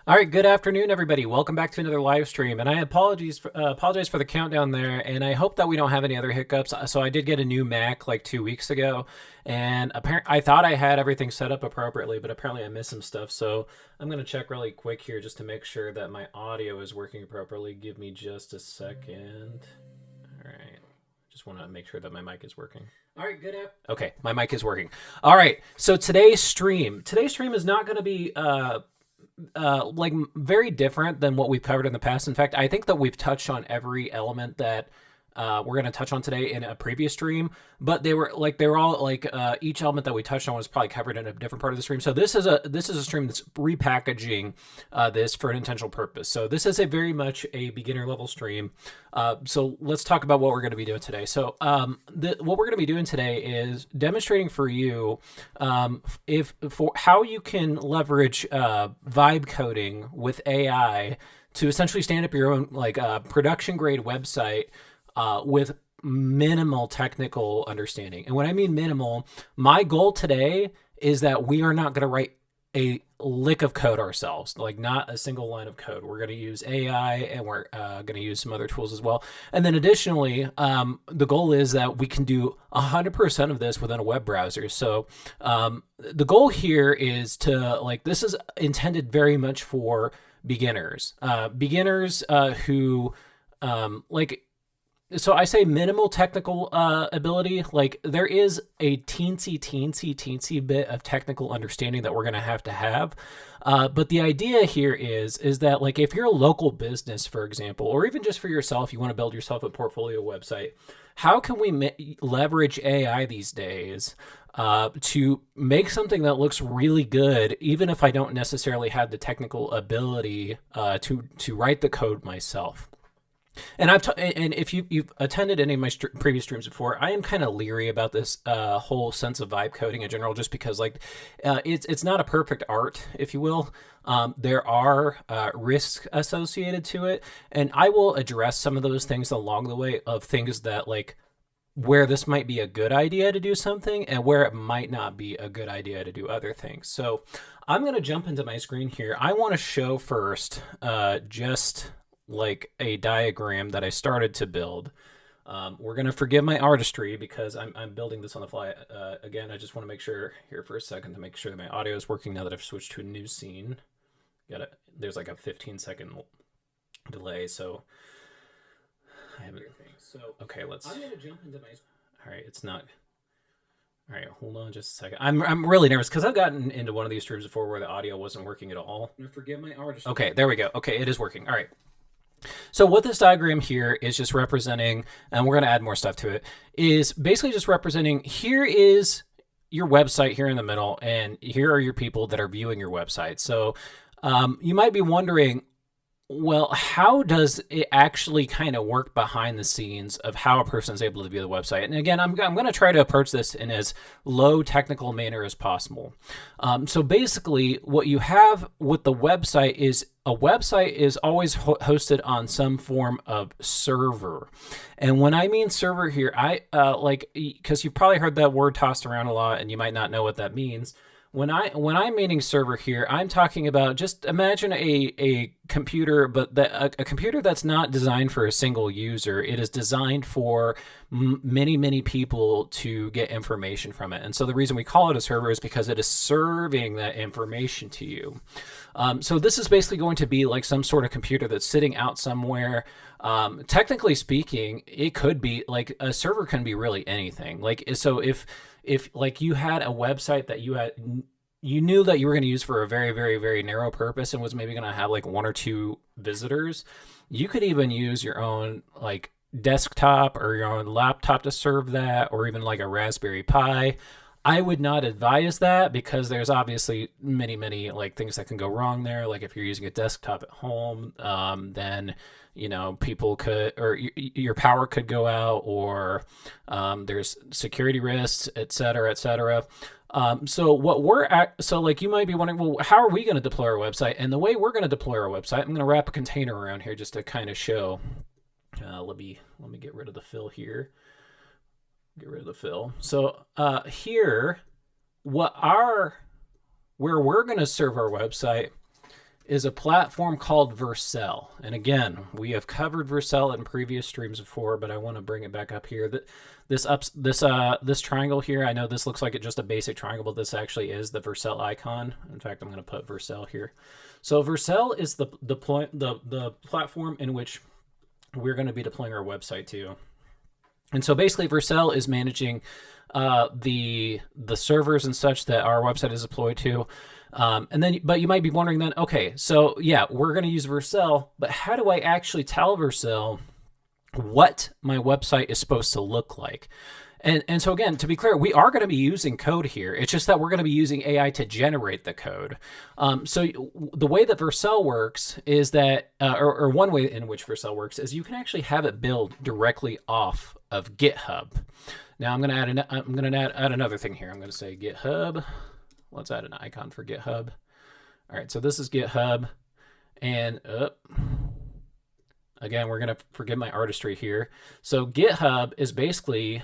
All right, good afternoon, everybody. Welcome back to another live stream. And I apologize for the countdown there, and I hope that we don't have any other hiccups. So I did get a new Mac like 2 weeks ago, and apparently I thought I had everything set up appropriately, but apparently I missed some stuff. So I'm going to check really quick here just to make sure that my audio is working properly. Give me just a second. All right. Just want to make sure that my mic is working. All right, good. Okay, my mic is working. All right, so today's stream is not going to be like very different than what we've covered in the past. In fact, I think that we've touched on every element that we're going to touch on today in a previous stream, but they were all like each element that we touched on was probably covered in a different part of the stream. So this is a stream that's repackaging this for an intentional purpose. So this is a very much a beginner level stream. So let's talk about what we're going to be doing today. So what we're going to be doing today is demonstrating for you for how you can leverage vibe coding with AI to essentially stand up your own like production grade website with minimal technical understanding. And when I mean minimal, my goal today is that we are not going to write a lick of code ourselves, like not a single line of code. We're going to use AI, and we're going to use some other tools as well. And then additionally, the goal is that we can do 100% of this within a web browser. So the goal here is to this is intended very much for beginners, who so I say minimal technical ability. Like there is a teensy bit of technical understanding that we're going to have. But the idea here is that like if you're a local business, for example, or even just for yourself, you want to build yourself a portfolio website, how can we leverage AI these days to make something that looks really good, even if I don't necessarily have the technical ability to write the code myself? And and if you've attended any of my previous streams before, I am kind of leery about this whole sense of vibe coding in general, just because it's not a perfect art, if you will. There are risks associated to it, and I will address some of those things along the way of things that where this might be a good idea to do something and where it might not be a good idea to do other things. So I'm going to jump into my screen here. I want to show first just like a diagram that I started to build. We're going to forgive my artistry because I'm building this on the fly. Again, I just want to make sure here for a second to make sure that my audio is working now that I've switched to a new scene. There's like a 15-second delay, so I haven't. So okay, I'm going to jump into my. All right, it's not. All right, hold on just a second. I'm really nervous because I've gotten into one of these streams before where the audio wasn't working at all. Forgive my artistry. Okay, there we go. Okay, it is working. All right. So what this diagram here is just representing, and we're going to add more stuff to it, is basically just representing here is your website here in the middle, and here are your people that are viewing your website. So you might be wondering, well, how does it actually kind of work behind the scenes of how a person is able to view the website? And again, I'm going to try to approach this in as low technical manner as possible. So basically, what you have with the website is a website is always hosted on some form of server. And when I mean server here, I because you've probably heard that word tossed around a lot and you might not know what that means. When I'm meaning server here, I'm talking about just imagine a computer, but a computer that's not designed for a single user. It is designed for many people to get information from it. And so the reason we call it a server is because it is serving that information to you. So this is basically going to be like some sort of computer that's sitting out somewhere. Technically speaking, it could be like a server can be really anything. Like, so if like you had a website that you knew that you were going to use for a very narrow purpose and was maybe going to have like 1 or 2 visitors, you could even use your own like desktop or your own laptop to serve that, or even like a Raspberry Pi. I would not advise that because there's obviously many like things that can go wrong there. Like if you're using a desktop at home, then people could, or your power could go out, or there's security risks, et cetera. So you might be wondering, well, how are we going to deploy our website? And the way we're going to deploy our website, I'm going to wrap a container around here just to kind of show. Let me get rid of the fill here. Get rid of the fill. So here, where we're going to serve our website is a platform called Vercel. And again, we have covered Vercel in previous streams before, but I want to bring it back up here. This triangle here, I know this looks like it's just a basic triangle, but this actually is the Vercel icon. In fact, I'm going to put Vercel here. So Vercel is the platform in which we're going to be deploying our website to. And so basically Vercel is managing the servers and such that our website is deployed to. But you might be wondering then, okay, so yeah, we're going to use Vercel, but how do I actually tell Vercel what my website is supposed to look like? And so again, to be clear, we are going to be using code here. It's just that we're going to be using AI to generate the code. So the way that Vercel works is that, or one way in which Vercel works is you can actually have it build directly off of GitHub. Now I'm going to add another thing here. I'm going to say GitHub. Let's add an icon for GitHub. All right, so this is GitHub, and again, we're going to forgive my artistry here. So GitHub is basically,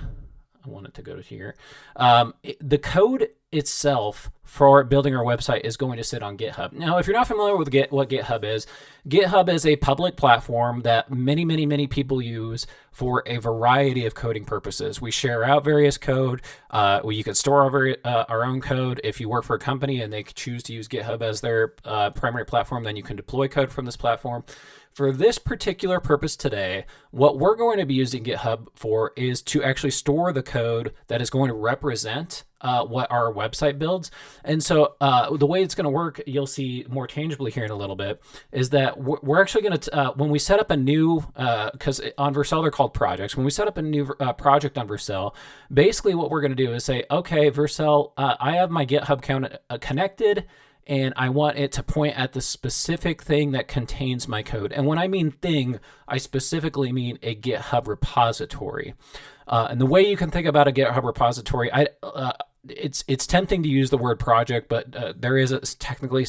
I want it to go to here. The code itself for building our website is going to sit on GitHub. Now, if you're not familiar with what GitHub is a public platform that many people use for a variety of coding purposes. We share out various code. You can store our own code. If you work for a company and they choose to use GitHub as their primary platform, then you can deploy code from this platform. For this particular purpose today, what we're going to be using GitHub for is to actually store the code that is going to represent what our website builds. And so the way it's going to work, you'll see more tangibly here in a little bit, is that we're actually going to, when we set up a new, because on Vercel they're called projects, when we set up a new project on Vercel, basically what we're going to do is say, okay, Vercel, I have my GitHub account connected, and I want it to point at the specific thing that contains my code. And when I mean thing, I specifically mean a GitHub repository. And the way you can think about a GitHub repository, it's tempting to use the word project, but there is technically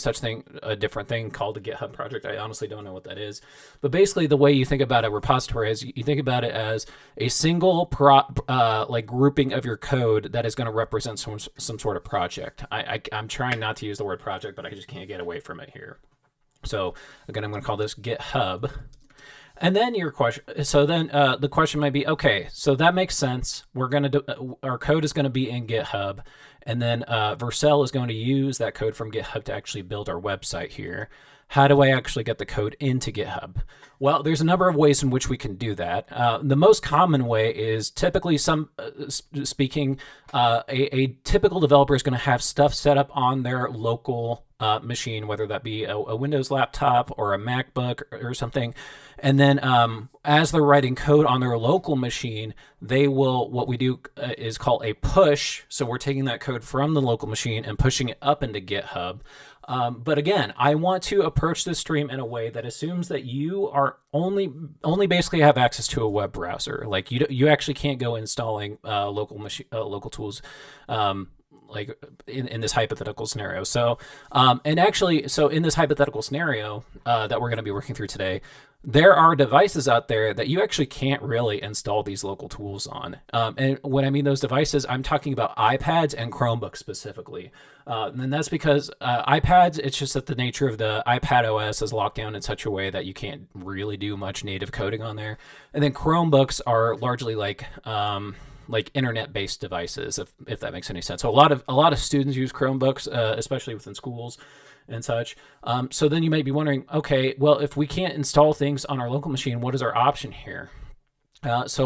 a different thing called a GitHub project. I honestly don't know what that is. But basically the way you think about a repository is you think about it as a single grouping of your code that is going to represent some sort of project. I'm trying not to use the word project, but I just can't get away from it here. So again, I'm going to call this GitHub. And then the question might be, okay, so that makes sense. Our code is going to be in GitHub, and then Vercel is going to use that code from GitHub to actually build our website here. How do I actually get the code into GitHub? Well, there's a number of ways in which we can do that. The most common way is typically a typical developer is going to have stuff set up on their local machine, whether that be a Windows laptop or a MacBook or something. And then as they're writing code on their local machine, what we do is call a push. So we're taking that code from the local machine and pushing it up into GitHub. But again, I want to approach this stream in a way that assumes that you are only basically have access to a web browser. Like you actually can't go installing local tools like in this hypothetical scenario. So in this hypothetical scenario that we're going to be working through today, there are devices out there that you actually can't really install these local tools on. And when I mean those devices, I'm talking about iPads and Chromebooks specifically. And that's because iPads, it's just that the nature of the iPad OS is locked down in such a way that you can't really do much native coding on there. And then Chromebooks are largely like internet-based devices, if that makes any sense. So a lot of students use Chromebooks, especially within schools and such. So then you might be wondering, okay, well, if we can't install things on our local machine, what is our option here? What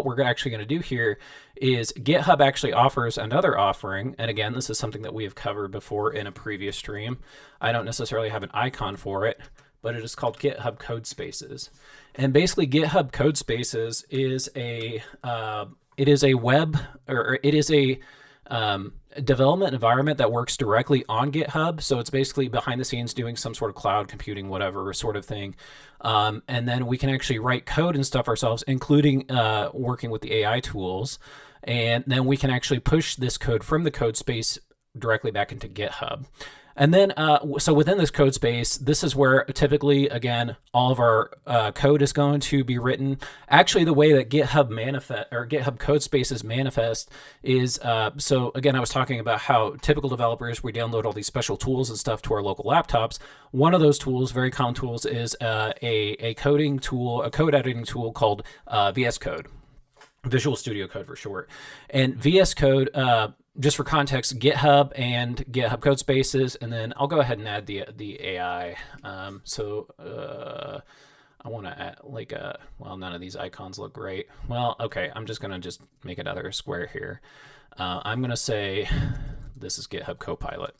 we're actually going to do here is GitHub actually offers another offering. And again, this is something that we have covered before in a previous stream. I don't necessarily have an icon for it, but it is called GitHub Codespaces. And basically GitHub Codespaces is a development environment that works directly on GitHub. So it's basically behind the scenes doing some sort of cloud computing, whatever sort of thing. And then we can actually write code and stuff ourselves, including working with the AI tools. And then we can actually push this code from the code space directly back into GitHub. And then, so within this code space, this is where typically, again, all of our code is going to be written. Actually, the way that GitHub manifest or GitHub code spaces manifest is, so again, I was talking about how typical developers, we download all these special tools and stuff to our local laptops. One of those tools, very common tools, is a coding tool, a code editing tool called VS Code, Visual Studio Code for short. And VS Code, just for context, GitHub and GitHub code spaces, and then I'll go ahead and add the AI. I want to add like well, none of these icons look great. Well, okay, I'm just gonna make another square here. I'm gonna say this is GitHub Copilot.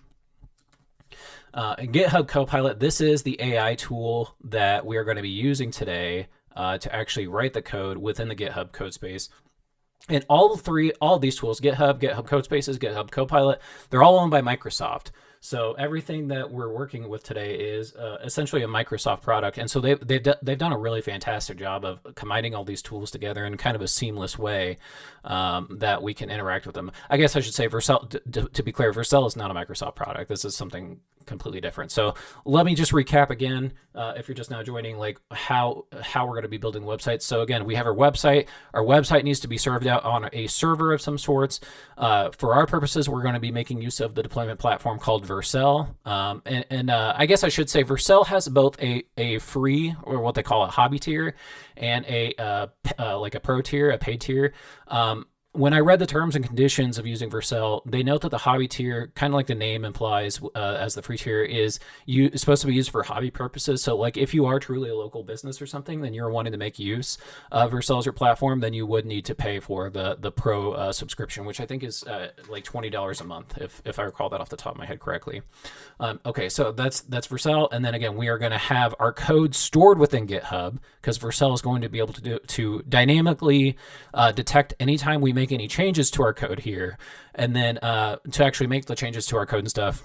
GitHub Copilot, this is the AI tool that we are going to be using today to actually write the code within the GitHub code space. And all of these tools, GitHub, GitHub Codespaces, GitHub Copilot, they're all owned by Microsoft. So everything that we're working with today is essentially a Microsoft product. And so they've done a really fantastic job of combining all these tools together in kind of a seamless way that we can interact with them. I guess I should say Vercel, to be clear, Vercel is not a Microsoft product. This is something completely different. So let me just recap again, if you're just now joining, like how we're going to be building websites. So again, we have our website. Our website needs to be served out on a server of some sorts. For our purposes, we're going to be making use of the deployment platform called Vercel. I guess I should say Vercel has both a free, or what they call a hobby tier, and like a pro tier, a paid tier. When I read the terms and conditions of using Vercel, they note that the hobby tier, kind of like the name implies, as the free tier, is supposed to be used for hobby purposes. So like if you are truly a local business or something, then you're wanting to make use of Vercel as your platform, then you would need to pay for the pro subscription, which I think is like $20 a month, if I recall that off the top of my head correctly. Okay, so that's Vercel. And then again, we are going to have our code stored within GitHub, because Vercel is going to be able to dynamically detect anytime we make any changes to our code here. And then to actually make the changes to our code and stuff,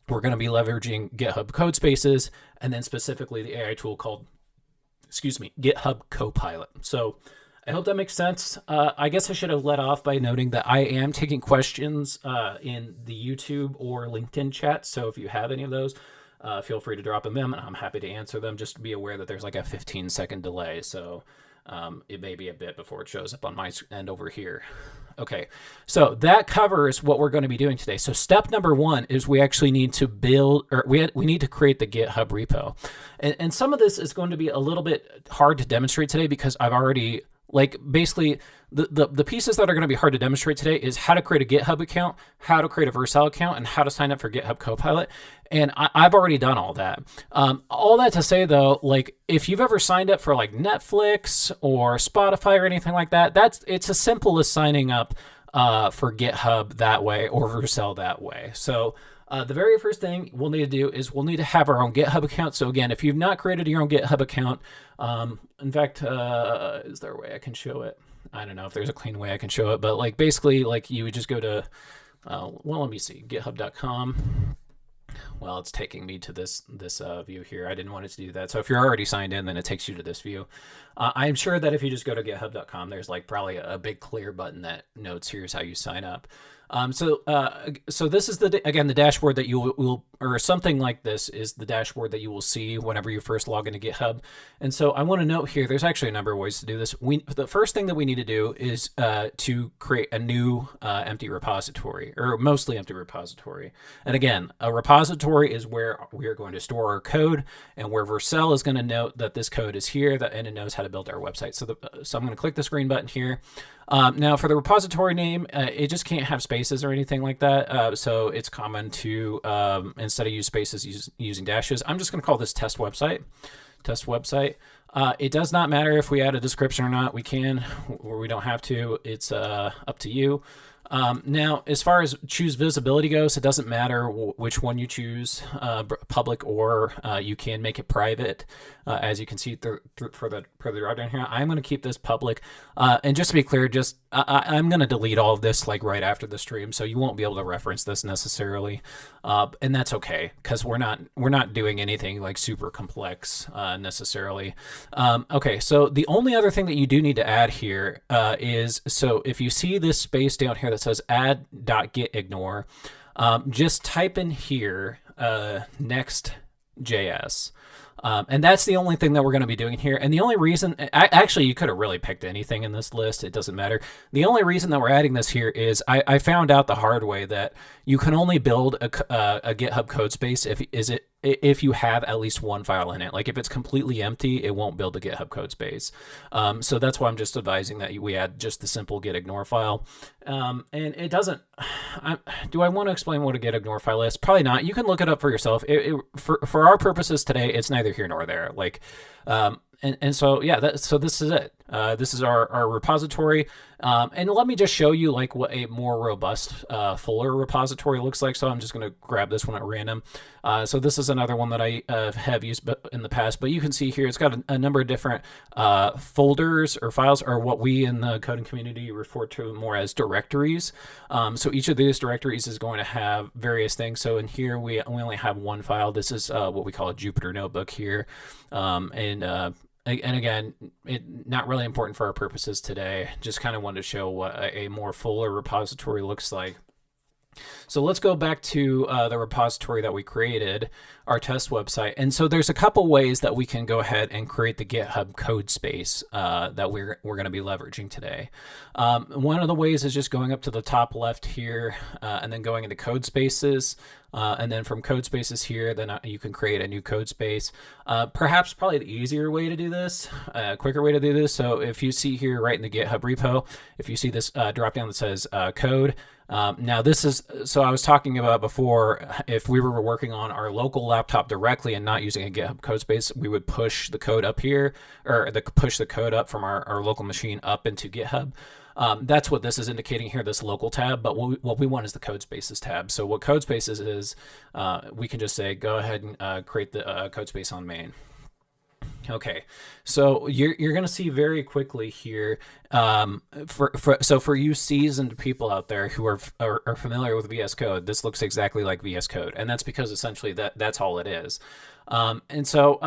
we're going to be leveraging GitHub code spaces, and then specifically the AI tool called, GitHub Copilot. So I hope that makes sense. I guess I should have let off by noting that I am taking questions in the YouTube or LinkedIn chat. So if you have any of those, feel free to drop them in. I'm happy to answer them. Just be aware that there's like a 15-second delay. So it may be a bit before it shows up on my end over here. Okay, so that covers what we're going to be doing today. So step number one is we actually need to build, or we need to create the GitHub repo. And some of this is going to be a little bit hard to demonstrate today, because I've already, like, basically the pieces that are going to be hard to demonstrate today is how to create a GitHub account, how to create a Vercel account, and how to sign up for GitHub Copilot. And I've already done all that. All that to say, though, like if you've ever signed up for like Netflix or Spotify or anything like that, it's as simple as signing up for GitHub that way or Vercel that way. So the very first thing we'll need to do is we'll need to have our own GitHub account. So again, if you've not created your own GitHub account, in fact, is there a way I can show it? I don't know if there's a clean way I can show it, but like basically, like you would just go to, well, let me see, github.com. Well, it's taking me to this view here. I didn't want it to do that. So if you're already signed in, then it takes you to this view. I'm sure that if you just go to github.com, there's like probably a big clear button that notes here's how you sign up. So this is again the dashboard that you will, or something like this is the dashboard that you will see whenever you first log into GitHub. And so I want to note here, there's actually a number of ways to do this. The first thing that we need to do is to create a new empty repository, or mostly empty repository. And again, a repository is where we are going to store our code, and where Vercel is going to note that this code is here, and it knows how to build our website. So I'm going to click this green button here. Now for the repository name, it just can't have spaces or anything like that. So it's common to, instead of use spaces, using dashes. I'm just going to call this test website. It does not matter if we add a description or not. We can, or we don't have to. It's up to you. Now, as far as choose visibility goes, it doesn't matter which one you choose, public or you can make it private. As you can see further down here, I'm going to keep this public. And just to be clear, I'm going to delete all of this like right after the stream, so you won't be able to reference this necessarily. And that's okay, because we're not doing anything like super complex necessarily. Okay, so the only other thing that you do need to add here is, so if you see this space down here that says add.gitignore, just type in here next.js. And that's the only thing that we're going to be doing here. And the only reason, actually, you could have really picked anything in this list. It doesn't matter. The only reason that we're adding this here is I found out the hard way that you can only build a GitHub code space if you have at least one file in it. Like if it's completely empty, it won't build a GitHub code space. So that's why I'm just advising that we add just the simple gitignore file. And it doesn't, do I want to explain what a gitignore file is? Probably not. You can look it up for yourself. For our purposes today, it's neither here nor there. Like, and so yeah, so this is it. This is our repository, and let me just show you like what a more robust, fuller repository looks like. So I'm just going to grab this one at random. So this is another one that I have used in the past, but you can see here it's got a number of different folders or files, or what we in the coding community refer to more as directories. So each of these directories is going to have various things. So in here we only have one file. This is what we call a Jupyter notebook here, and again, not really important for our purposes today. Just kind of wanted to show what a more fuller repository looks like. So let's go back to the repository that we created, our test website. And so there's a couple ways that we can go ahead and create the GitHub code space that we're going to be leveraging today. One of the ways is just going up to the top left here and then going into code spaces. And then from code spaces here, then you can create a new code space. Perhaps probably the easier way to do this, quicker way to do this. So if you see here right in the GitHub repo, if you see this drop down that says code, now this is, so I was talking about before, if we were working on our local laptop directly and not using a GitHub code space, we would push the code up here, or push the code up from our local machine up into GitHub. That's what this is indicating here, this local tab, but what we want is the code spaces tab. So what code spaces is, we can just say, go ahead and create the code space on main. Okay, so you're going to see very quickly here, so for you seasoned people out there who are familiar with VS Code, this looks exactly like VS Code, and that's because essentially that's all it is. And so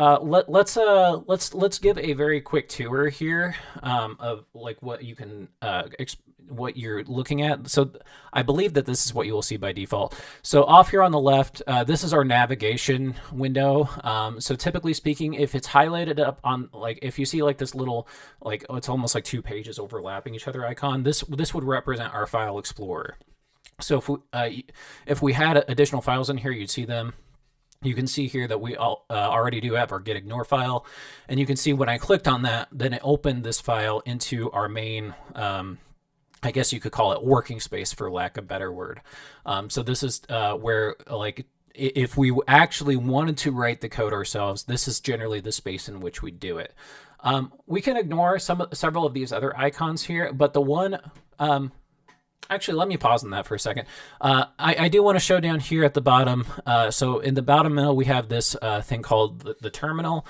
let's give a very quick tour here of like what you can what you're looking at. So I believe that this is what you will see by default. So off here on the left, this is our navigation window. So typically speaking, if it's highlighted up on, like, if you see like this little, like, oh, it's almost like 2 pages overlapping each other icon, this would represent our file explorer. So if we had additional files in here, you'd see them. You can see here that we already do have our gitignore file, and you can see when I clicked on that, then it opened this file into our main, I guess you could call it working space for lack of a better word. So this is where, like, if we actually wanted to write the code ourselves, this is generally the space in which we do it. We can ignore several of these other icons here, but the one, actually, let me pause on that for a second. I do want to show down here at the bottom. So in the bottom middle, we have this thing called the terminal.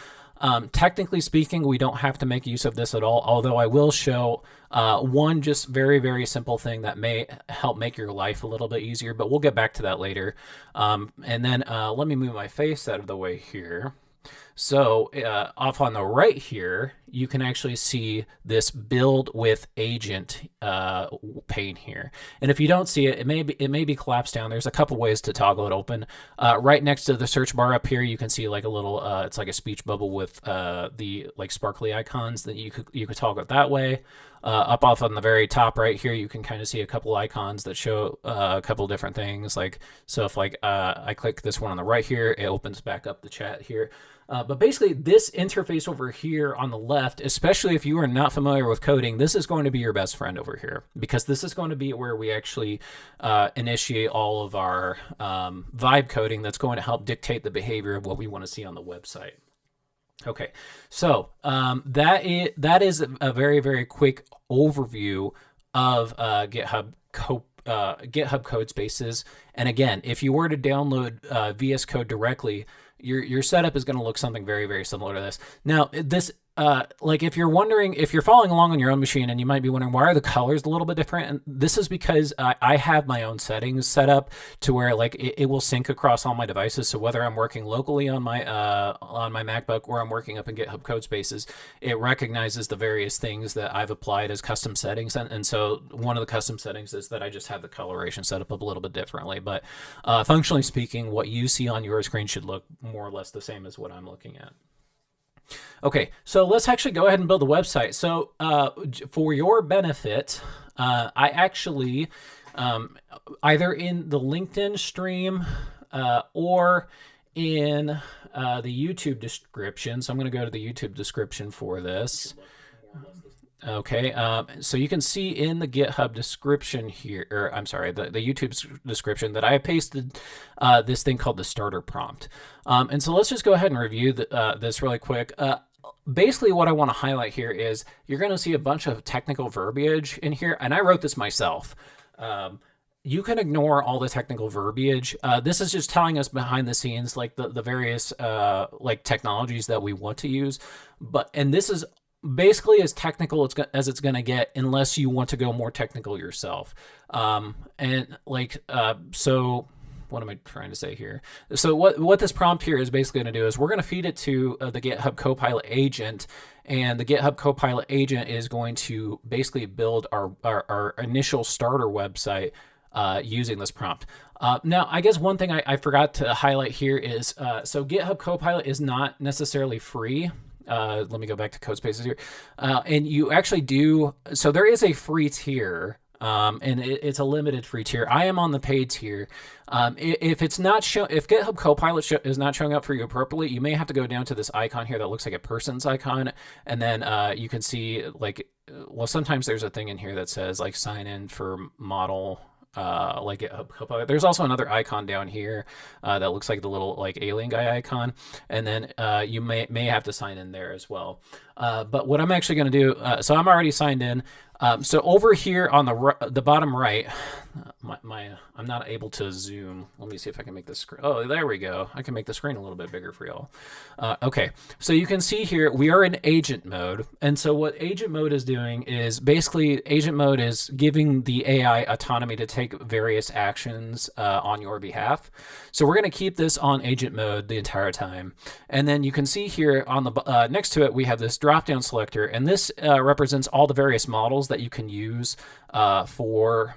Technically speaking, we don't have to make use of this at all, although I will show one just very, very simple thing that may help make your life a little bit easier, but we'll get back to that later. And then let me move my face out of the way here. So off on the right here, you can actually see this build with agent pane here. And if you don't see it, it may be collapsed down. There's a couple ways to toggle it open. Right next to the search bar up here, you can see like a little, it's like a speech bubble with the like sparkly icons that you could toggle it that way. Up off on the very top right here, you can kind of see a couple icons that show a couple different things. Like, so if like I click this one on the right here, it opens back up the chat here. But basically, this interface over here on the left, especially if you are not familiar with coding, this is going to be your best friend over here, because this is going to be where we actually initiate all of our vibe coding that's going to help dictate the behavior of what we want to see on the website. Okay, so that is a very, very quick overview of GitHub code spaces. And again, if you were to download VS Code directly, your setup is going to look something very, very similar to this. Now, this like if you're wondering, if you're following along on your own machine and you might be wondering why are the colors a little bit different, and this is because I have my own settings set up to where like it will sync across all my devices. So whether I'm working locally on my MacBook or I'm working up in GitHub Codespaces, it recognizes the various things that I've applied as custom settings. And so one of the custom settings is that I just have the coloration set up a little bit differently. But functionally speaking, what you see on your screen should look more or less the same as what I'm looking at. Okay, so let's actually go ahead and build a website. So for your benefit, I actually, either in the LinkedIn stream or in the YouTube description, so I'm going to go to the YouTube description for this. Okay, so you can see in the GitHub description here, or I'm sorry, the YouTube description that I pasted this thing called the starter prompt. And so let's just go ahead and review this really quick. Basically, what I want to highlight here is you're going to see a bunch of technical verbiage in here, and I wrote this myself. You can ignore all the technical verbiage. This is just telling us behind the scenes, like the various like technologies that we want to use. And this is basically as technical as it's going to get, unless you want to go more technical yourself. So what am I trying to say here? So what this prompt here is basically going to do is we're going to feed it to the GitHub Copilot agent, and the GitHub Copilot agent is going to basically build our initial starter website using this prompt. Now, I guess one thing I forgot to highlight here is, so GitHub Copilot is not necessarily free. Let me go back to Codespaces here. And you actually do, so there is a free tier, and it's a limited free tier. I am on the paid tier. If it's not if GitHub Copilot is not showing up for you appropriately, you may have to go down to this icon here that looks like a person's icon, and then you can see like, well, sometimes there's a thing in here that says like sign in for model. Like GitHub Copilot. There's also another icon down here that looks like the little like alien guy icon, and then you may have to sign in there as well. But what I'm actually going to do, so I'm already signed in. So over here on the bottom right, I'm not able to zoom. Let me see if I can make this screen. Oh, there we go. I can make the screen a little bit bigger for y'all. Okay, so you can see here we are in agent mode, and so what agent mode is doing is basically agent mode is giving the AI autonomy to take various actions on your behalf. So we're going to keep this on agent mode the entire time, and then you can see here on the next to it we have this drop-down selector, and this represents all the various models that you can use for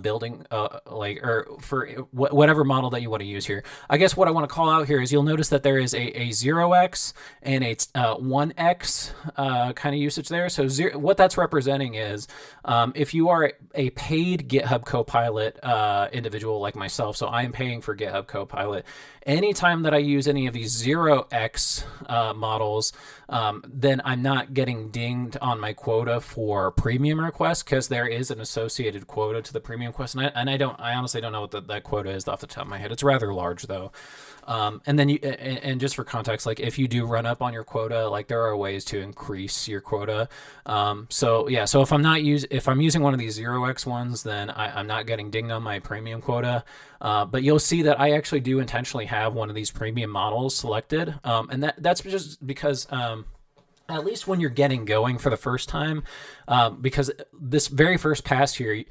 building or for whatever model that you want to use here. I guess what I want to call out here is you'll notice that there is a 0x and a 1x kind of usage there. So what that's representing is if you are a paid GitHub Copilot individual like myself, so I am paying for GitHub Copilot, anytime that I use any of these 0x models, then I'm not getting dinged on my quota for premium requests, because there is an associated quota to the premium request, and I honestly don't know what that quota is off the top of my head. It's rather large though. And then and just for context, like if you do run up on your quota, like there are ways to increase your quota. So yeah, so if I'm using one of these 0x ones, then I'm not getting dinged on my premium quota. But you'll see that I actually do intentionally have one of these premium models selected. And that's just because at least when you're getting going for the first time, because this very first pass here,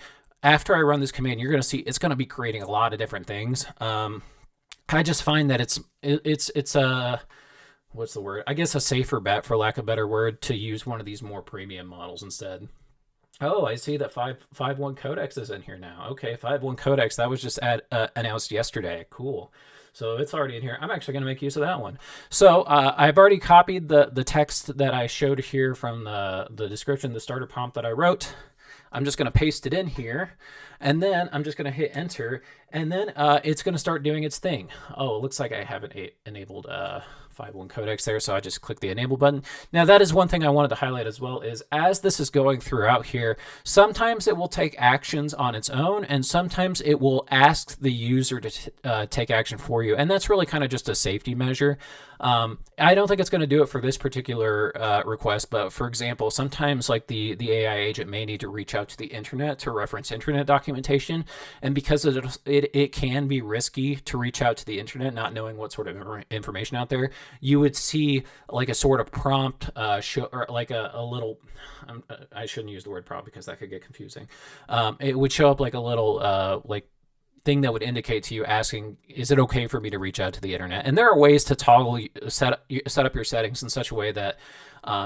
after I run this command, you're going to see it's going to be creating a lot of different things. I just find that it's a, what's the word? I guess a safer bet, for lack of a better word, to use one of these more premium models instead. Oh, I see that 5.1 Codex is in here now. Okay, 5.1 Codex, that was just announced yesterday. Cool. So it's already in here. I'm actually going to make use of that one. So I've already copied the text that I showed here from the description, the starter prompt that I wrote. I'm just going to paste it in here, and then I'm just going to hit enter, and then it's going to start doing its thing. Oh, it looks like I haven't enabled 5.1 Codex there, so I just click the enable button. Now that is one thing I wanted to highlight as well, is as this is going throughout here, sometimes it will take actions on its own, and sometimes it will ask the user to take action for you, and that's really kind of just a safety measure. I don't think it's going to do it for this particular request, but for example, sometimes like the AI agent may need to reach out to the internet to reference internet documentation, and because it can be risky to reach out to the internet not knowing what sort of information out there, you would see like a sort of prompt show, or like a little, I shouldn't use the word prompt because that could get confusing. It would show up like a little like thing that would indicate to you asking, is it okay for me to reach out to the internet? And there are ways to toggle set up your settings in such a way that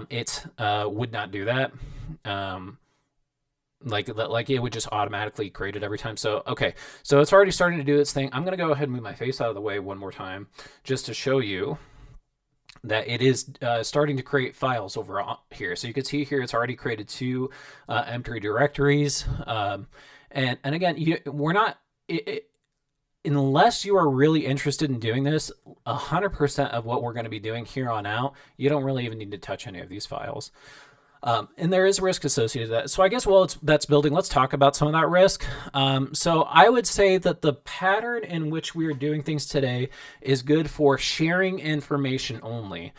it would not do that. Like it would just automatically create it every time. So okay, so it's already starting to do its thing. I'm gonna go ahead and move my face out of the way one more time just to show you that it is starting to create files over here. So you can see here it's already created 2 empty directories. And again, we're not, unless you are really interested in doing this, 100% of what we're going to be doing here on out, you don't really even need to touch any of these files. And there is risk associated with that. So I guess while that's building, let's talk about some of that risk. So I would say that the pattern in which we are doing things today is good for sharing information only.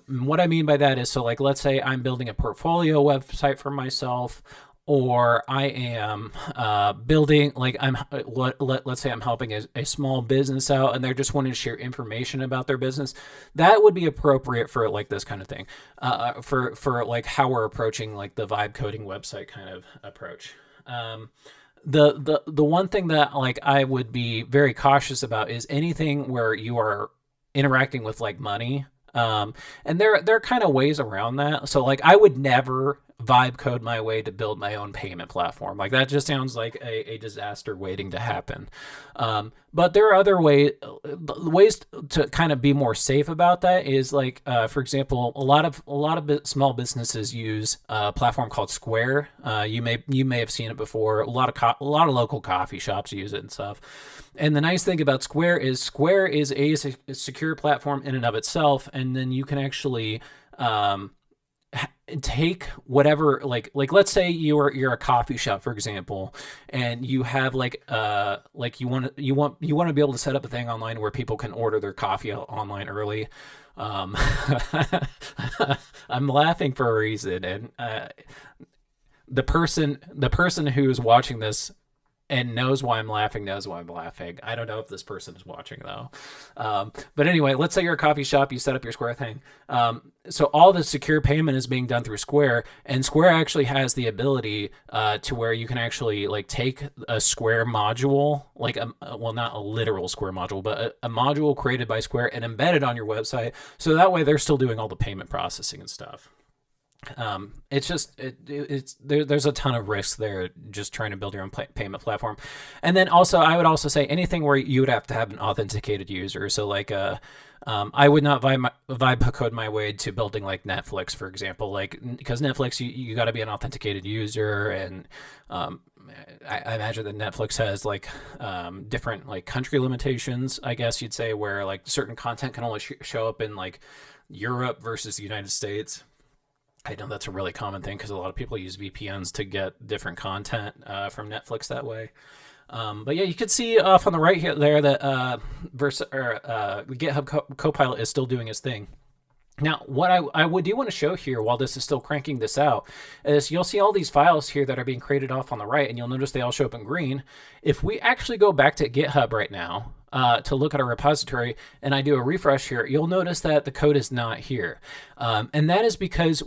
What I mean by that is, so like, let's say I'm building a portfolio website for myself, or I am building, like let's say I'm helping a small business out and they're just wanting to share information about their business. That would be appropriate for like this kind of thing, for like how we're approaching like the vibe coding website kind of approach. The one thing that like I would be very cautious about is anything where you are interacting with like money. And there are kind of ways around that. So like I would never vibe code my way to build my own payment platform. Like that just sounds like a disaster waiting to happen. But there are other ways to kind of be more safe about that is like, for example, a lot of small businesses use a platform called Square. You may have seen it before. A lot of local coffee shops use it and stuff. And the nice thing about Square is a secure platform in and of itself, and then you can actually take whatever, like let's say you're a coffee shop, for example, and you have like you want to be able to set up a thing online where people can order their coffee online early. I'm laughing for a reason, and the person who's watching this and knows why I'm laughing. I don't know if this person is watching though. But anyway, let's say you're a coffee shop, you set up your Square thing. So all the secure payment is being done through Square, and Square actually has the ability to where you can actually like take a Square module, like well, not a literal Square module, but a module created by Square and embed it on your website. So that way they're still doing all the payment processing and stuff. It's just there's a ton of risks there just trying to build your own payment platform. And then also I would also say anything where you would have to have an authenticated user. So like I would not vibe code my way to building like Netflix, for example, like because Netflix you got to be an authenticated user, and I imagine that Netflix has like different like country limitations, I guess you'd say, where like certain content can only show up in like Europe versus the United States. I know that's a really common thing because a lot of people use VPNs to get different content from Netflix that way. But yeah, you can see off on the right here there that GitHub Copilot is still doing its thing. Now, what I do want to show here while this is still cranking this out is you'll see all these files here that are being created off on the right, and you'll notice they all show up in green. If we actually go back to GitHub right now to look at our repository and I do a refresh here, you'll notice that the code is not here. And that is because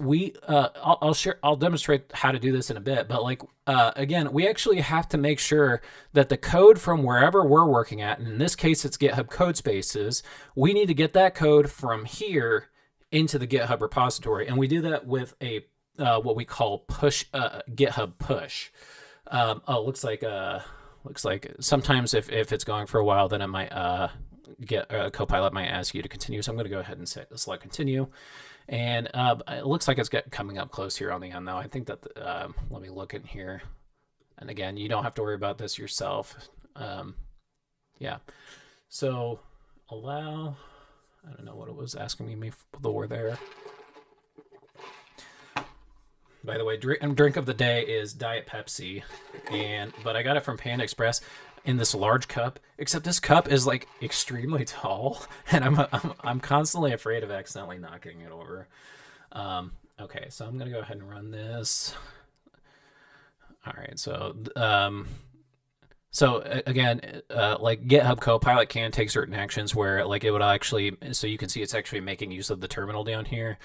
I'll demonstrate how to do this in a bit, but like, again, we actually have to make sure that the code from wherever we're working at, and in this case, it's GitHub Codespaces, we need to get that code from here into the GitHub repository, and we do that with a what we call GitHub push. Looks like sometimes if it's going for a while, then it might Copilot might ask you to continue. So I'm going to go ahead and select continue, and it looks like it's coming up close here on the end though. I think that let me look in here, and again, you don't have to worry about this yourself. Yeah, so allow. I don't know what it was asking me for there. By the way, drink of the day is Diet Pepsi, but I got it from Panda Express in this large cup. Except this cup is like extremely tall, and I'm constantly afraid of accidentally knocking it over. Okay, so I'm gonna go ahead and run this. All right, so So again, like GitHub Copilot can take certain actions where like it would actually, so you can see it's actually making use of the terminal down here.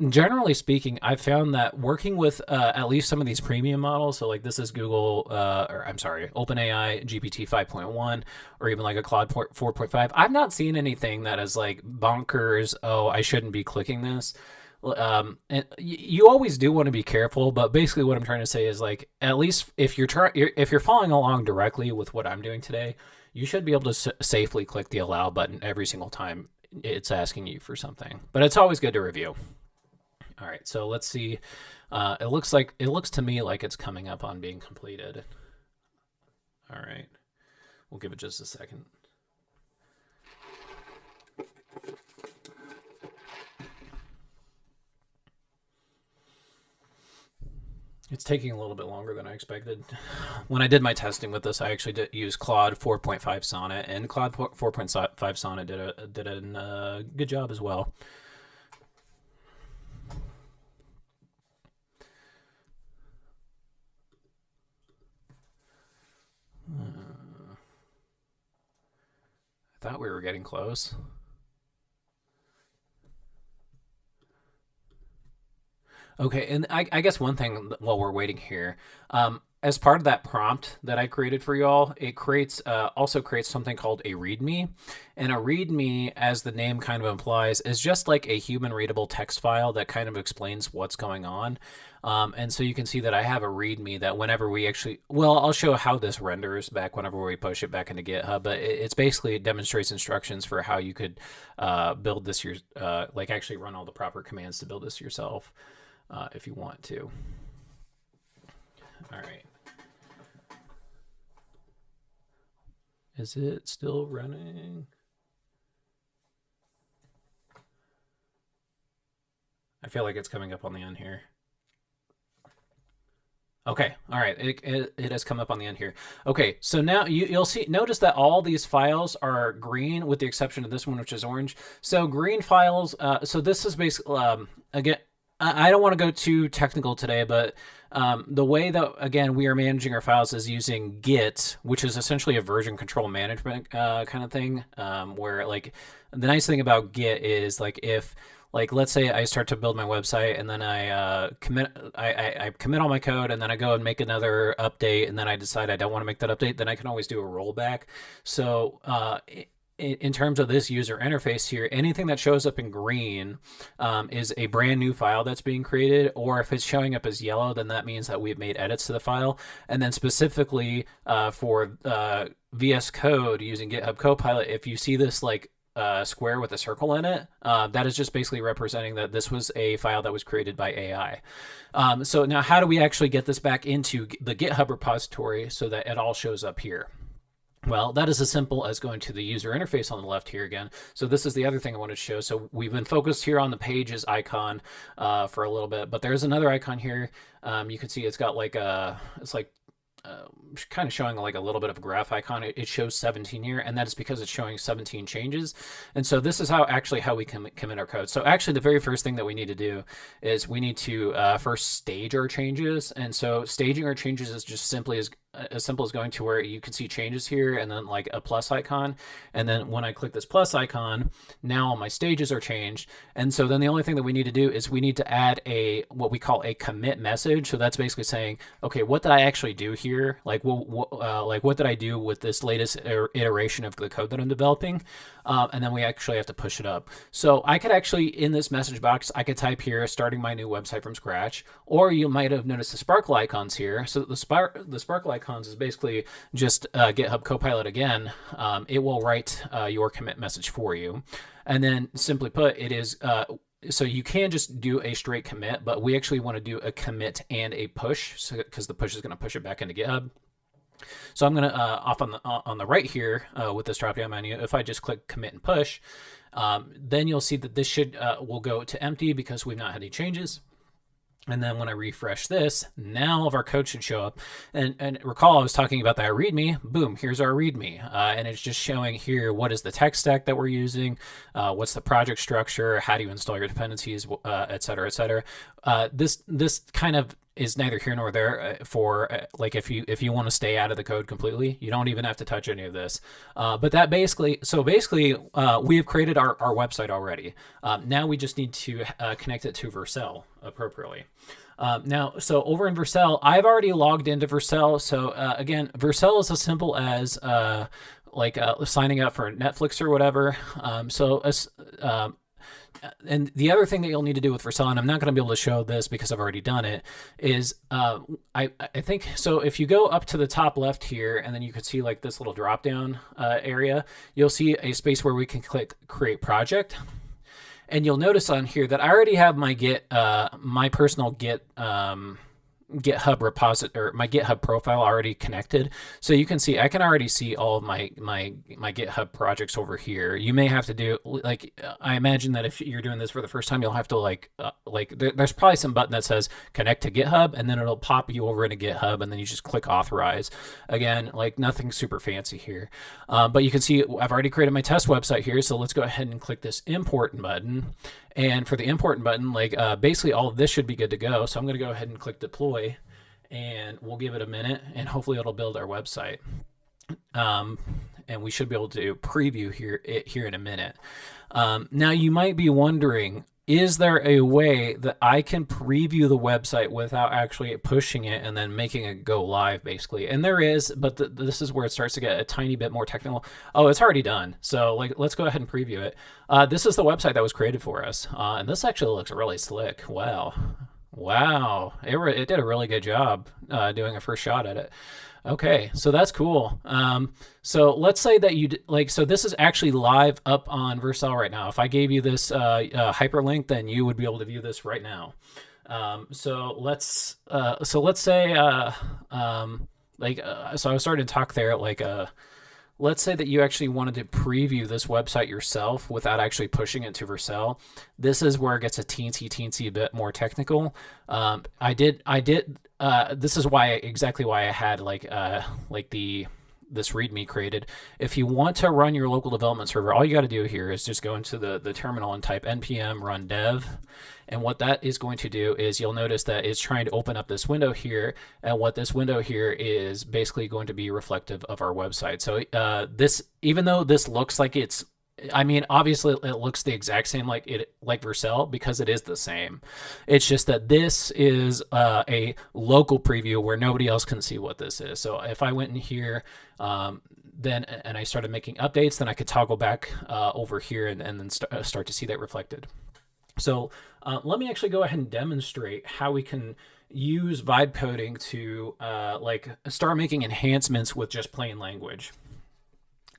Generally speaking, I've found that working with at least some of these premium models, so like this is Google, or I'm sorry, OpenAI GPT 5.1, or even like a Claude 4.5, I've not seen anything that is like bonkers, oh, I shouldn't be clicking this. And you always do want to be careful, but basically what I'm trying to say is like, at least if you're following along directly with what I'm doing today, you should be able to safely click the allow button every single time it's asking you for something. But it's always good to review. All right, so let's see. It looks to me like it's coming up on being completed. All right, we'll give it just a second. It's taking a little bit longer than I expected. When I did my testing with this, I actually did use Claude 4.5 Sonnet, and Claude 4.5 Sonnet did a good job as well. I thought we were getting close. Okay, and I guess one thing while we're waiting here, as part of that prompt that I created for y'all, it also creates something called a README, and a README, as the name kind of implies, is just like a human readable text file that kind of explains what's going on. And so you can see that I have a README that whenever we actually, well, I'll show how this renders back whenever we push it back into GitHub, but it's basically, it demonstrates instructions for how you could build this, like actually run all the proper commands to build this yourself. If you want to. All right. Is it still running? I feel like it's coming up on the end here. Okay, all right, it has come up on the end here. Okay, so now you'll see, notice that all these files are green with the exception of this one, which is orange. So green files, so this is basically, again, I don't want to go too technical today, but the way that, again, we are managing our files is using Git, which is essentially a version control management kind of thing, where like the nice thing about Git is like if, like, let's say I start to build my website and then I commit all my code and then I go and make another update and then I decide I don't want to make that update, then I can always do a rollback. So in terms of this user interface here, anything that shows up in green is a brand new file that's being created, or if it's showing up as yellow, then that means that we've made edits to the file. And then specifically for VS Code using GitHub Copilot, if you see this like square with a circle in it, that is just basically representing that this was a file that was created by AI. So now how do we actually get this back into the GitHub repository so that it all shows up here? Well, that is as simple as going to the user interface on the left here again. So this is the other thing I wanted to show. So we've been focused here on the pages icon for a little bit, but there's another icon here. You can see it's got like it's like kind of showing like a little bit of a graph icon. It shows 17 here, and that is because it's showing 17 changes. And so this is how we commit our code. So actually the very first thing that we need to do is we need to first stage our changes. And so staging our changes is just simply as simple as going to where you can see changes here and then like a plus icon. And then when I click this plus icon, now all my stages are changed. And so then the only thing that we need to do is we need to add what we call a commit message. So that's basically saying, okay, what did I actually do here? Like, what did I do with this latest iteration of the code that I'm developing? And then we actually have to push it up. So I could actually, in this message box, I could type here, starting my new website from scratch, or you might have noticed the sparkle icons here. So the sparkle icons is basically just GitHub Copilot again. It will write your commit message for you. And then simply put, it is, so you can just do a straight commit, but we actually want to do a commit and a push, because the push is going to push it back into GitHub. So I'm going to off on the right here with this drop down menu. If I just click commit and push, then you'll see that this will go to empty because we've not had any changes. And then when I refresh this, now all of our code should show up. And recall I was talking about that README. Boom, here's our README. And it's just showing here what is the tech stack that we're using, what's the project structure, how do you install your dependencies, et cetera, et cetera. This kind of is neither here nor there for like if you want to stay out of the code completely, you don't even have to touch any of this. But that basically, we have created our website already. Now we just need to connect it to Vercel appropriately. Now, so over in Vercel, I've already logged into Vercel. So again, Vercel is as simple as signing up for Netflix or whatever. And the other thing that you'll need to do with Vercel, and I'm not going to be able to show this because I've already done it, is I think, so if you go up to the top left here, and then you can see like this little drop down area, you'll see a space where we can click Create Project. And you'll notice on here that I already have my my personal GitHub repository, or my GitHub profile already connected. So you can see, I can already see all of my GitHub projects over here. You may have to do, like, I imagine that if you're doing this for the first time, you'll have to there's probably some button that says connect to GitHub, and then it'll pop you over into GitHub, and then you just click authorize. Again, like nothing super fancy here. But you can see I've already created my test website here. So let's go ahead and click this import button. And for the import button, basically all of this should be good to go. So I'm going to go ahead and click deploy, and we'll give it a minute, and hopefully it'll build our website. And we should be able to preview here in a minute. Now you might be wondering, is there a way that I can preview the website without actually pushing it and then making it go live, basically? And there is, but this is where it starts to get a tiny bit more technical. Oh, it's already done. So let's go ahead and preview it. This is the website that was created for us. And this actually looks really slick. Wow. It did a really good job doing a first shot at it. Okay, so that's cool. So let's say that so this is actually live up on Vercel right now. If I gave you this hyperlink, then you would be able to view this right now. So let's say, so I was starting to talk there, let's say that you actually wanted to preview this website yourself without actually pushing it to Vercel. This is where it gets a teensy bit more technical. This is exactly why I had this README created. If you want to run your local development server, all you got to do here is just go into the terminal and type npm run dev. And what that is going to do is, you'll notice that it's trying to open up this window here. And what this window here is basically going to be reflective of our website. So even though this looks like obviously it looks the exact same like Vercel, because it is the same. It's just that this is a local preview where nobody else can see what this is. So if I went in here, and I started making updates, then I could toggle back over here and then start to see that reflected. So let me actually go ahead and demonstrate how we can use vibe coding to start making enhancements with just plain language.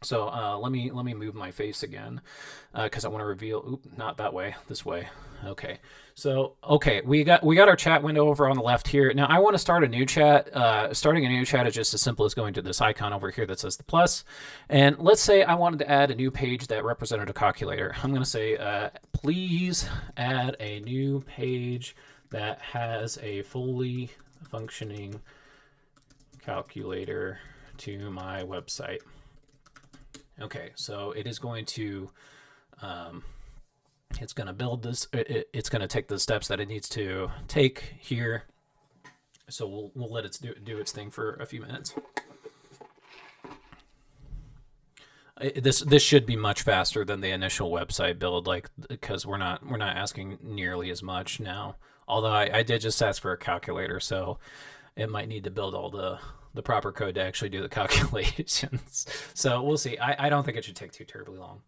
So let me move my face again because I want to reveal. Not that way. This way. Okay. So we got our chat window over on the left here. Now I want to start a new chat. Starting a new chat is just as simple as going to this icon over here that says the plus. And let's say I wanted to add a new page that represented a calculator. I'm going to say, please add a new page that has a fully functioning calculator to my website. Okay, so it is going to, it's going to build this. It's going to take the steps that it needs to take here. So we'll let it do its thing for a few minutes. This should be much faster than the initial website build, because we're not asking nearly as much now. Although I did just ask for a calculator, so it might need to build all the proper code to actually do the calculations. So we'll see. I don't think it should take too terribly long.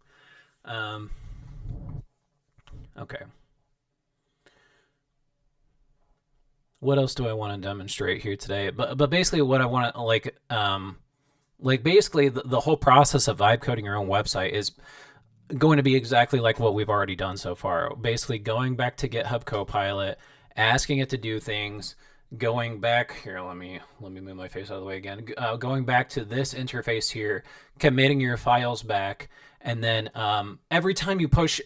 Okay. What else do I want to demonstrate here today? But basically what I want to basically the whole process of vibe coding your own website is going to be exactly like what we've already done so far. Basically going back to GitHub Copilot, asking it to do things, going back here, let me move my face out of the way again. Going back to this interface here, committing your files back, and then every time you push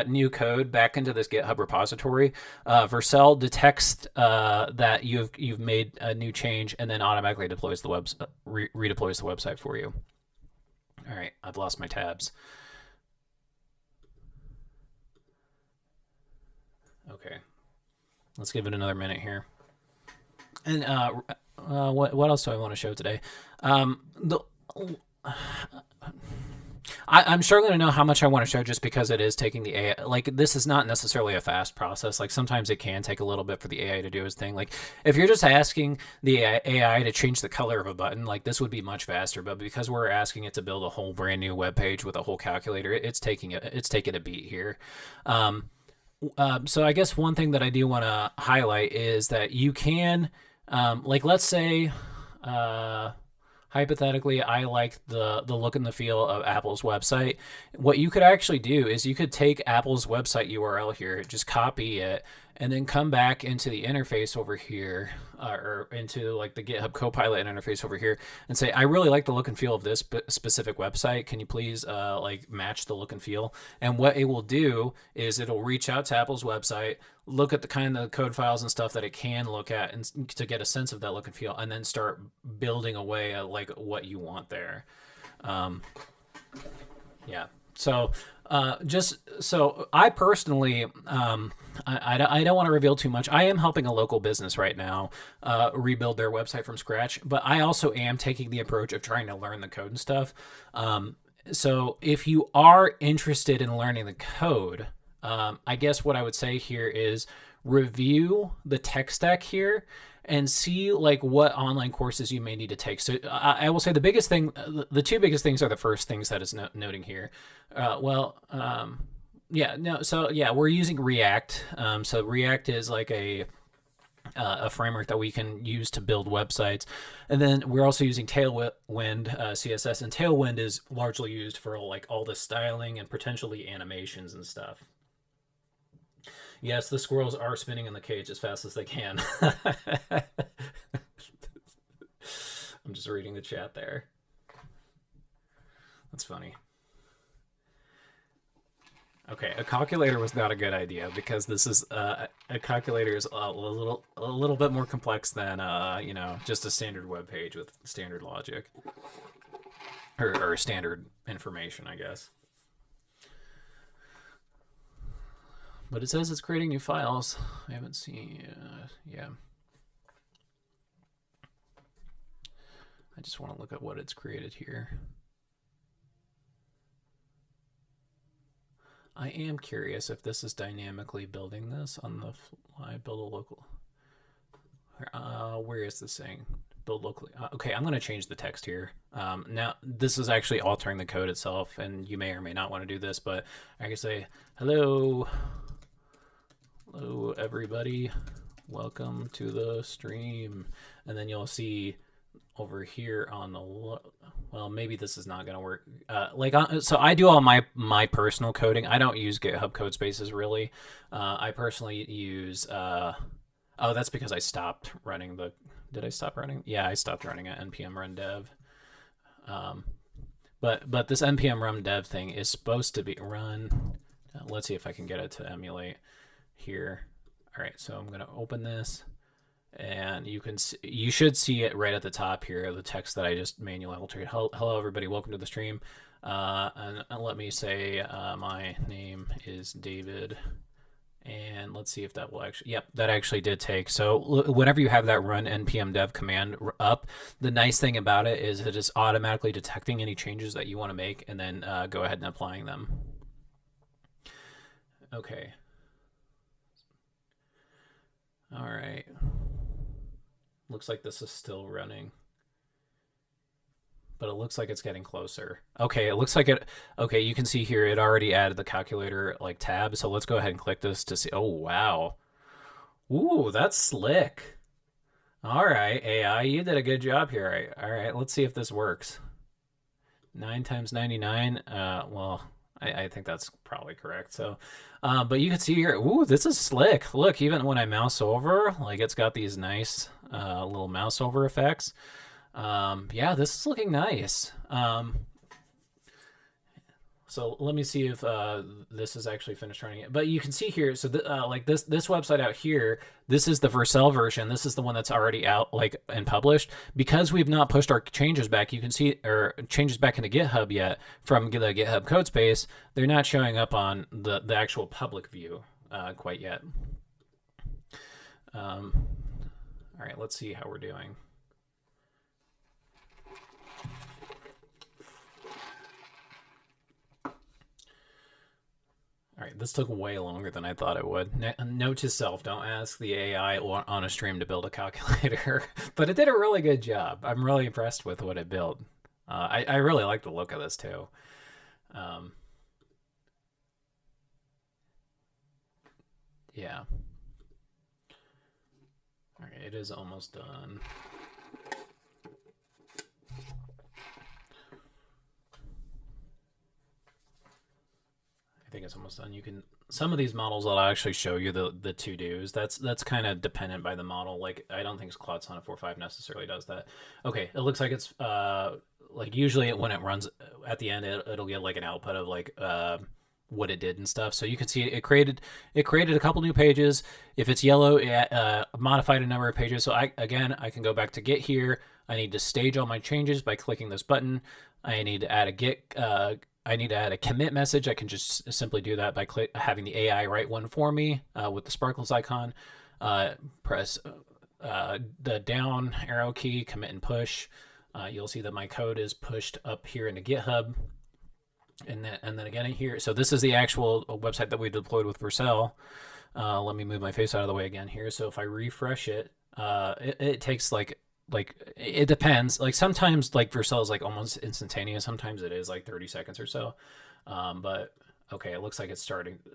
new code back into this GitHub repository, Vercel detects that you've made a new change and then automatically deploys the redeploys the website for you. All right, I've lost my tabs. Okay. Let's give it another minute here. And what else do I want to show today? I'm struggling to know how much I want to show just because it is taking the AI. Like, this is not necessarily a fast process. Like, sometimes it can take a little bit for the AI to do its thing. Like, if you're just asking the AI to change the color of a button, like, this would be much faster. But because we're asking it to build a whole brand new web page with a whole calculator, it's taking a beat here. So I guess one thing that I do want to highlight is that you can, like, let's say, hypothetically, I like the look and the feel of Apple's website. What you could actually do is you could take Apple's website URL here, just copy it, and then come back into the interface over here, or into like the GitHub Copilot interface over here, and say, I really like the look and feel of this specific website. Can you please like match the look and feel? And what it will do is it'll reach out to Apple's website, look at the kind of code files and stuff that it can look at, and to get a sense of that look and feel, and then start building away at like what you want there. Yeah. So just so I personally, I don't want to reveal too much. I am helping a local business right now rebuild their website from scratch, but I also am taking the approach of trying to learn the code and stuff. So if you are interested in learning the code, I guess what I would say here is review the tech stack here and see like what online courses you may need to take. So I will say the biggest thing, the two biggest things are the first things that is noting here. We're using React. So React is like a framework that we can use to build websites. And then we're also using Tailwind CSS, and Tailwind is largely used for like all the styling and potentially animations and stuff. Yes, the squirrels are spinning in the cage as fast as they can. I'm just reading the chat there. That's funny. Okay, a calculator was not a good idea because this is a calculator is a little bit more complex than just a standard web page with standard logic or standard information, I guess. But it says it's creating new files. I haven't seen, yeah. I just want to look at what it's created here. I am curious if this is dynamically building this on the fly. Build a local. Where is this saying? Build locally. Okay, I'm going to change the text here. Now, this is actually altering the code itself, and you may or may not want to do this, but I can say, hello. Hello, everybody. Welcome to the stream. And then you'll see over here on the, well, maybe this is not going to work. So I do all my personal coding. I don't use GitHub Codespaces really. I personally use, oh, that's because I stopped running the, did I stop running? Yeah, I stopped running at npm run dev. But this npm run dev thing is supposed to be run. Let's see if I can get it to emulate here. All right, so I'm going to open this, and you should see it right at the top here, the text that I just manually altered. Hello, everybody. Welcome to the stream. And let me say my name is David. And let's see if that will actually, yep, that actually did take. So whenever you have that run npm dev command up, the nice thing about it is it is automatically detecting any changes that you want to make and then go ahead and applying them. Okay. All right. Looks like this is still running. But it looks like it's getting closer. Okay, it looks like it, okay, you can see here it already added the calculator like tab. So let's go ahead and click this to see. Oh, wow. Ooh, that's slick. All right, AI, you did a good job here. All right, let's see if this works. 9 times 99, well, I think that's probably correct. So, but you can see here, ooh, this is slick. Look, even when I mouse over, like it's got these nice little mouse over effects. Yeah, this is looking nice. So let me see if this is actually finished running it. But you can see here, so like this website out here, this is the vercel version. This is the one that's already out like and published. Because we've not pushed our changes back, you can see, or changes back into GitHub yet from the GitHub Codespace, they're not showing up on the actual public view quite yet. All right, let's see how we're doing. All right, this took way longer than I thought it would. Note to self, don't ask the AI on a stream to build a calculator, but it did a really good job. I'm really impressed with what it built. I really like the look of this too. Yeah. All right, it is almost done. I think it's almost done. You can, some of these models will actually show you the to-dos. That's kind of dependent by the model. Like I don't think Cloud Sonnet 4.5 necessarily does that. Okay, it looks like it's like usually when it runs at the end, it'll get like an output of like what it did and stuff. So you can see it created a couple new pages. If it's yellow, it modified a number of pages. So I can go back to Git here. I need to stage all my changes by clicking this button. I need to add a Git. I need to add a commit message. I can just simply do that by having the AI write one for me with the sparkles icon. Press the down arrow key, commit and push. You'll see that my code is pushed up here into GitHub. And then again here. So this is the actual website that we deployed with Vercel. Let me move my face out of the way again here. So if I refresh it, it takes like it depends. Like sometimes like Vercel is like almost instantaneous. Sometimes it is like 30 seconds or so. But okay, it looks like it's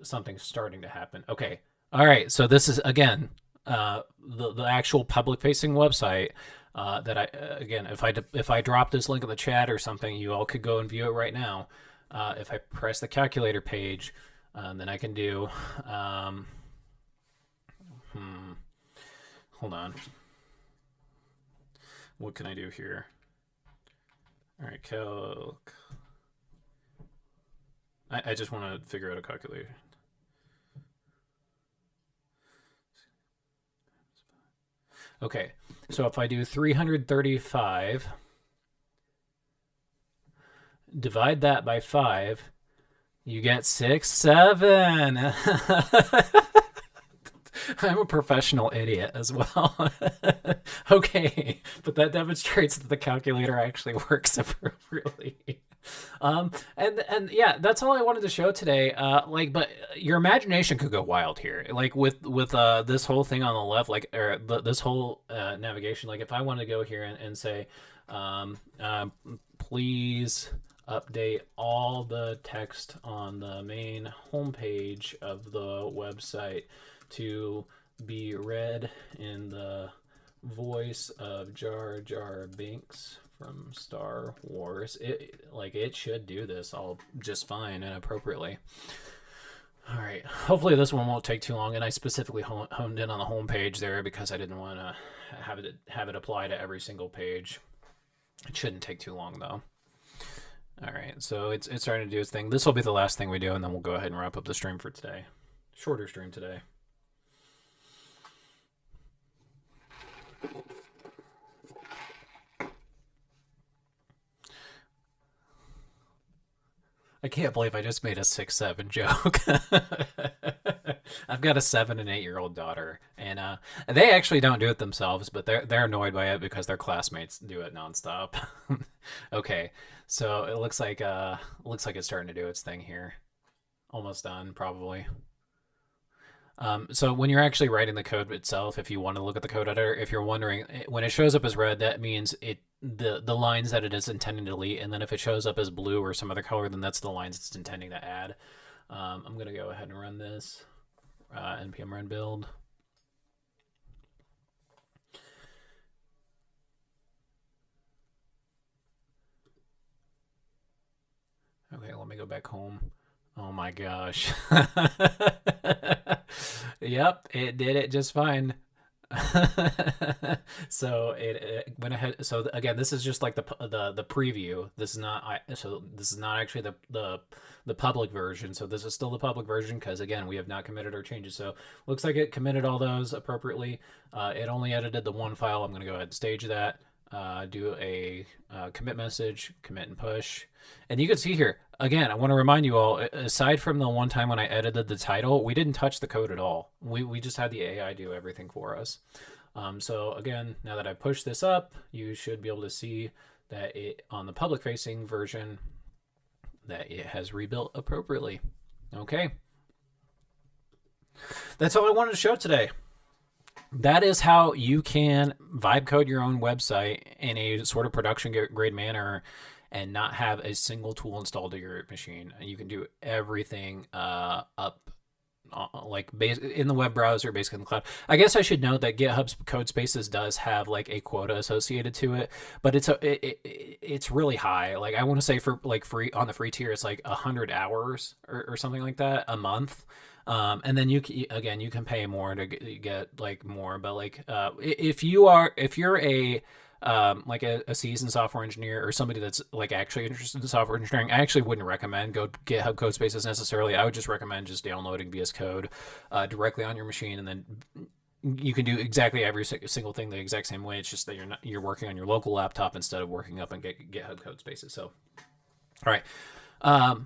something's starting to happen. Okay. All right. So this is again the actual public facing website that again, if I drop this link in the chat or something, you all could go and view it right now. If I press the calculator page, then I can do hold on. What can I do here? All right, calc. I just want to figure out a calculator. Okay, so if I do 335, divide that by 5, you get 6, 7. I'm a professional idiot as well. Okay, but that demonstrates that the calculator actually works appropriately. And yeah, that's all I wanted to show today. But your imagination could go wild here. Like with this whole thing on the left, like or this whole navigation. Like if I want to go here and say, please update all the text on the main homepage of the website to be read in the voice of Jar Jar Binks from Star Wars. It should do this all just fine and appropriately. All right, hopefully this one won't take too long. And I specifically honed in on the home page there because I didn't want to have it apply to every single page. It shouldn't take too long though. All right, so it's starting to do its thing. This will be the last thing we do, and then we'll go ahead and wrap up the stream for today. Shorter stream today. I can't believe I just made a 6-7 joke. I've got a 7 and 8-year-old daughter, and they actually don't do it themselves, but they're annoyed by it because their classmates do it nonstop. Okay, so it looks like it's starting to do its thing here. Almost done, probably. So when you're actually writing the code itself, if you want to look at the code editor, if you're wondering, when it shows up as red, that means the lines that it is intending to delete, and then if it shows up as blue or some other color, then that's the lines it's intending to add. I'm going to go ahead and run this, npm run build. Okay, let me go back home. Oh my gosh. Yep, it did it just fine. So it went ahead. So again, this is just like the preview. This is not actually the public version. So this is still the public version because again, we have not committed our changes. So looks like it committed all those appropriately. It only edited the one file. I'm going to go ahead and stage that. do a commit message, commit and push. And you can see here, again, I want to remind you all, aside from the one time when I edited the title, we didn't touch the code at all. We just had the AI do everything for us. So again, now that I pushed this up, you should be able to see that it on the public facing version that it has rebuilt appropriately. Okay. That's all I wanted to show today. That is how you can vibe code your own website in a sort of production grade manner and not have a single tool installed to your machine. And you can do everything up like in the web browser, basically in the cloud. I guess I should note that GitHub's Codespaces does have like a quota associated to it, but it's really high. Like I want to say for like free on the free tier, it's like 100 hours or something like that a month. And then you can pay more to get like more, but like if you're a like a seasoned software engineer or somebody that's like actually interested in software engineering, I actually wouldn't recommend go GitHub Codespaces necessarily. I would just recommend just downloading VS Code directly on your machine, and then you can do exactly every single thing the exact same way. It's just that you're working on your local laptop instead of working up in GitHub Codespaces. So, all right,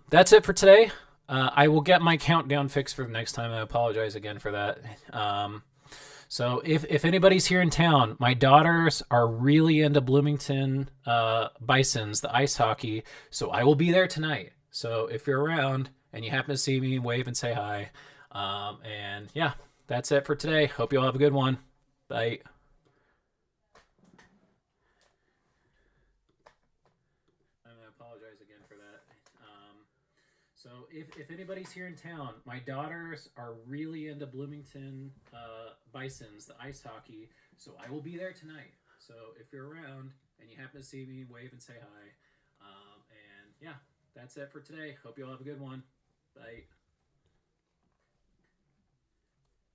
that's it for today. I will get my countdown fixed for the next time. I apologize again for that. So if anybody's here in town, my daughters are really into Bloomington Bisons, the ice hockey. So I will be there tonight. So if you're around and you happen to see me, wave and say hi. And yeah, that's it for today. Hope you all have a good one. Bye. I apologize again for that. So if anybody's here in town, my daughters are really into Bloomington Bisons, the ice hockey. So I will be there tonight. So if you're around and you happen to see me, wave and say hi. And yeah, that's it for today. Hope you all have a good one. Bye.